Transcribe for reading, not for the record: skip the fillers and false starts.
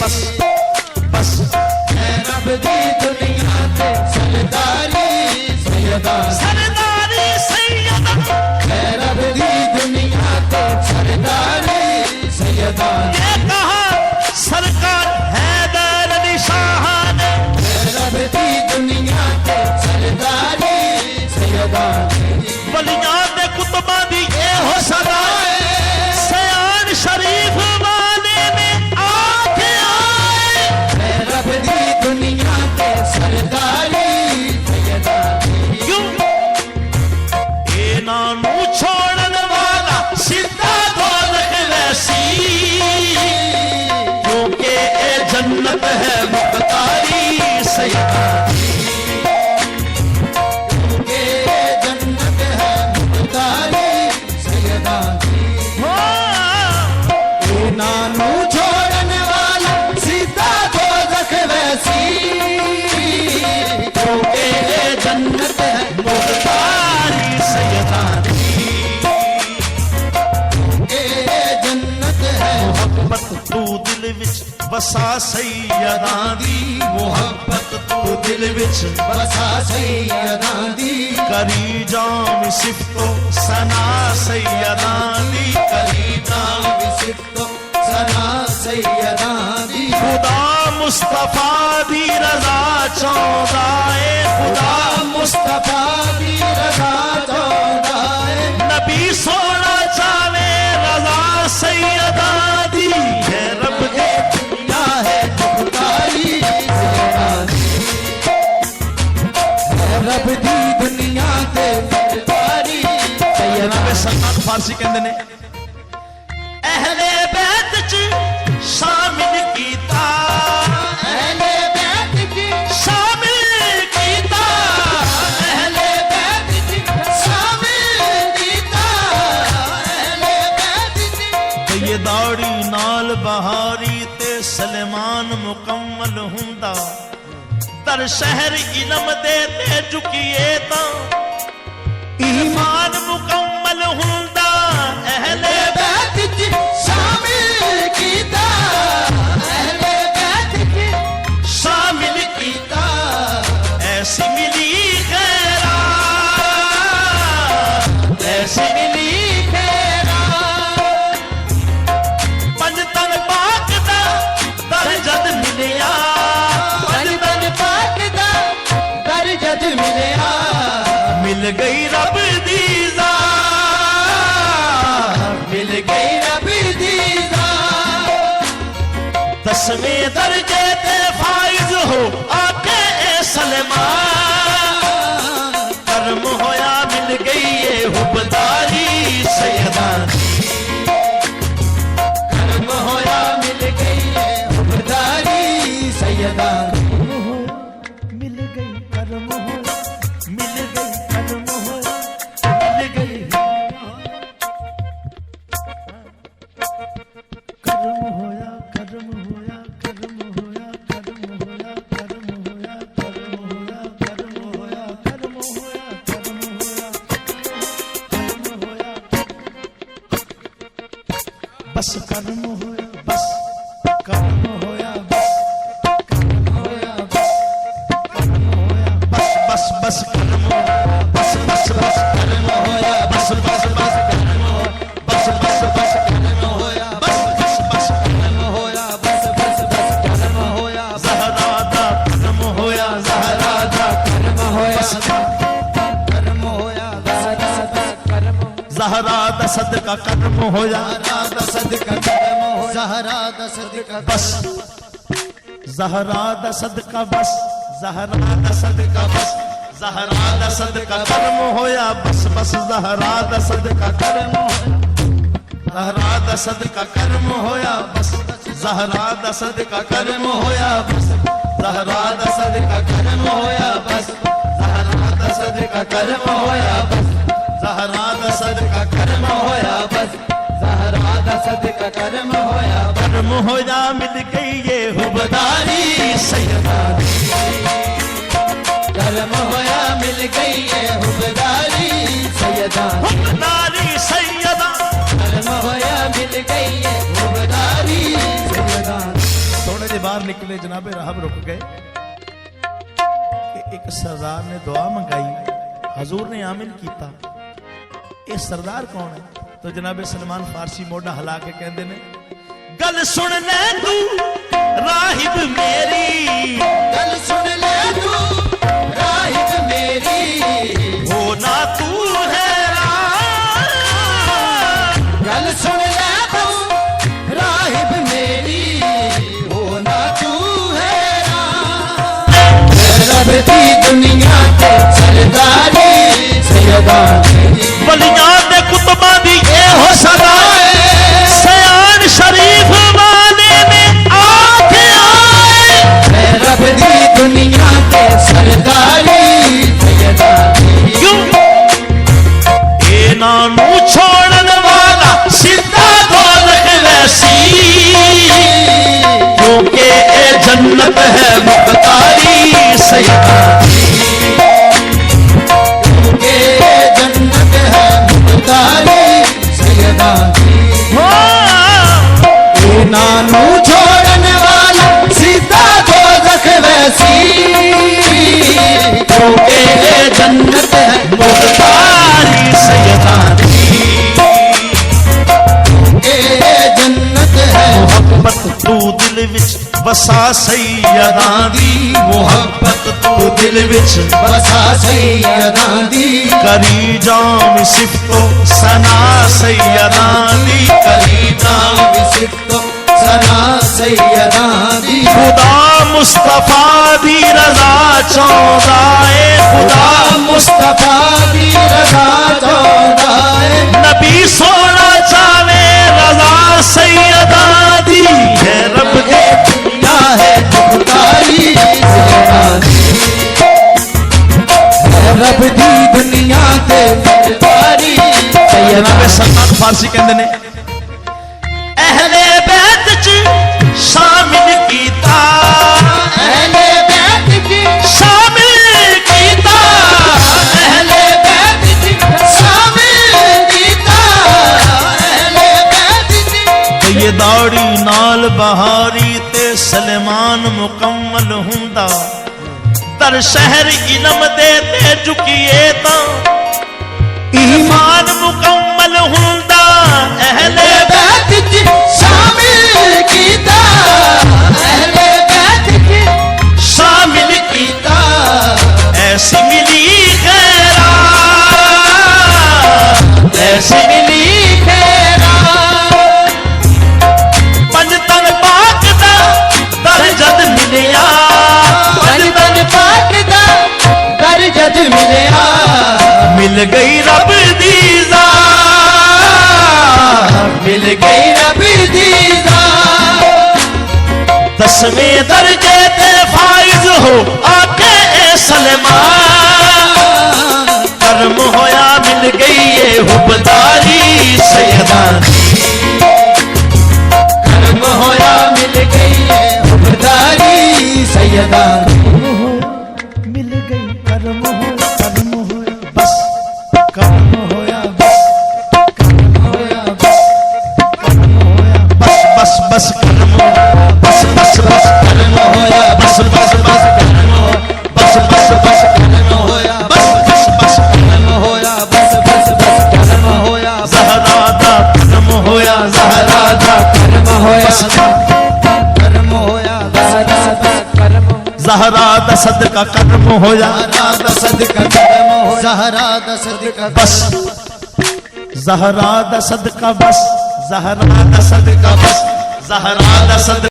बस बस है रब दी दुनिया ते सरदारी सैयदा सरदारी सैयदा है रब दी दुनिया ते सरदारी सैयदा ये कहा सरकार हैदर अली शाह ने है रब दी दुनिया ते सरदारी सैयदा वलियां दे कुतबा दी ए हो सदाए सयान शरीफ वाले में आके आए है रब दी दुनिया ते सरदारी सैयदा क्यों इनानू छोड़न वाला सीधा दोलख वैसी क्योंकि ए जन्नत है मुख्तारी सैयदा के जन्नत है मुख्तारी सैयदा नानू छोड़ने वाला सीधा दोज़ख वैसी क्योंकि ए जन्नत है मुख्तारी सैयदा के जन्नत है मोहब्बत तू दिल विच बसा सैयदा दी मोहब्बत तू दिल विच बसा सैयदा दी करी जाम सिफ्तो सना सैयदा दी करी नाम सिफ्तो सना सैयदा दी खुदा मुस्तफा दी रजा चाहता है खुदा मुस्तफा दी रज़ा चाहता है नबी सोना चावे रजा सैयदा दी है रब दे दुनिया है मुख्तारी सैयदा है रब दी दुनिया ते सरदारी सैयदा जनाब सलमान फारसी कहते ने अहले बैत च शामिल कीता अहले बैत की शामिल कीता अहले बैत की शामिल कीता अहले बैत की ये दाड़ी नाल बहारी ते सलमान मुकम्मल हुंदा दर शहर इलम दे ते झुकीए ता ईमान मुकम्मल हुंदा अहले बैत की शामिल कीता अहले बैत की शामिल कीता ऐसी मिली खैरा ऐसी मिली खेरा पंजतन पाक दा दर जद मिलिया बन पाक दा दर जद मिलिया मिल गई रब दी ज़ात मिल गई रब दी दसवें दर्जे ते फाइज हो आके ए सलमान कर्म होया मिल गई ये हुबदारी सैयदा कर्म होया मिल गई है हुबदारी सैयदा मिल गई कर्म होया मिल गई कर्म होया मिल गई कर्म होया कर्म होया कर्म होया कर्म होया कर्म होया कर्म होया कर्म होया कर्म होया कर्म होया बस कर्म होया बस कर्म होया बस कर्म होया बस कर्म होया बस बस बस कर्म होया बस बस बस कर्म होया बस बस बस कर्म होया बस बस बस कर्म होया बस बस बस कर्म होया बस बस बस कर्म होया ज़हरा दा कर्म होया ज़हरा दा कर्म होया बस कर्म होया बस बस बस कर्म ज़हरा दा सदका कर्म होया ज़हरा दा सदका कर्म होया ज़हरा दा सदका बस ज़हरा दा सदका बस ज़हरा दा सदका बस ज़हरा दा सदका कर्म होया बस बस ज़हरा दा सदका कर्म होया ज़हरा दा सदका कर्म होया बस ज़हरा दा सदका कर्म होया बस ज़हरा दा सदका कर्म होया बस ज़हरा दा सदका कर्म होया बस ज़हरा दा सदका कर्म होया बस ज़हरा दा सदका कर्म होया कर्म होया मिल गई ये हुबदारी सैयदा कर्म होया मिल गई ये हुबदारी सैयदा हुबदारी सैयदा कर्म होया मिल गई ये हुबदारी सैयदा थोड़े जे बाहर निकले जनाबे राहब रुक गए कि एक सरदार ने दुआ मंगाई, हजूर ने आमिन कीता। ये सरदार कौन है? तो जनाबे सलमान फारसी मोढ़ा हिला के कहते ने, गल सुन ले तू राहिब मेरी, गल सुन ले तू राहिब मेरी, हो ना तू हैरान। गल सुन ले तू राहिब मेरी, हो ना तू हैरान। रब दी दुनिया ते सरदारी सैयदा बलियां दे कुतुबा दी ए हो सदा, सयान शरीफ वाले ने आखे आए। रब दी दुनिया ते सरदारी सैयदा क्यों ए नानू छोड़न वाला सीधा दौलत वैसी, क्योंकि ए जन्नत है मुख्तारी सैयदा, के जन्नत है मुख्तारी सैयदा। ए नानू छोड़न वाला सीधा दोज़ख वैसी, क्योंकि ए जन्नत है मुख्तारी सैयदा। ए जन्नत है मोहब्बत तू दिल विच बसा सैयदा दी, मोहब्बत तू दिल विच बसा सैयदा दी, करी जाम सिफ्तो सना सैयदा दी, करी जाम सिफ्तो सना सैयदा दी। खुदा मुस्तफा दी रजा चौदा है, खुदा मुस्तफा दी रजा चौदा है, नबी सोना चावे रजा सैयदा दी, है रब दे दुनिया है मुख्तारी सैयदा दी। रब दी दुनिया ते मुख्तारी सैयदा जनाबे सलमान फारसी कहते ने, अहले बैत च शामिल कीता, अहले बैत की शामिल कीता, अहले बैत की शामिल कीता, अहले बैत की ये दाड़ी नाल बहारी ते सलमान मुकम्मल हुंदा, दर शहर इलम दे ते झुकिए तां ईमान मुकम्मल हुंदा। अहले बैत की शामिल कीता, अहले बैत की शामिल कीता, ऐसी मिली खैरा, ऐसी मिली खेरा पंजतन पाक दा दरजद मिलिया, बन पाक दा दरजत मिलिया, मिल गई रब दी ज़ात, मिल गई रब दी ज़ात। 10वें दर्जे ते फाइज हो आके ए सलमान, कर्म होया मिल गई ये हुबदारी सैयदा, कर्म होया मिल गई है हुबदारी सैयदा। मिल गई कर्म हो बस कर्म होया बस कर्म होया बस कर्म होया बस बस बस कर्म बस बस बस कर्म होया बस बस बस कर्म बस बस बस कर्म होया बस बस बस कर्म होया बस बस बस कर्म होया ज़हरा दा कर्म होया ज़हरा दा कर्म होया बस कर्म होया बस बस बस कर्म ज़हरा दा सदका कर्म होया ज़हरा दा सदका कर्म होया ज़हरा दा सदका बस ज़हरा दा सदका बस ज़हरा दा सदका बस ज़हरा दा सदका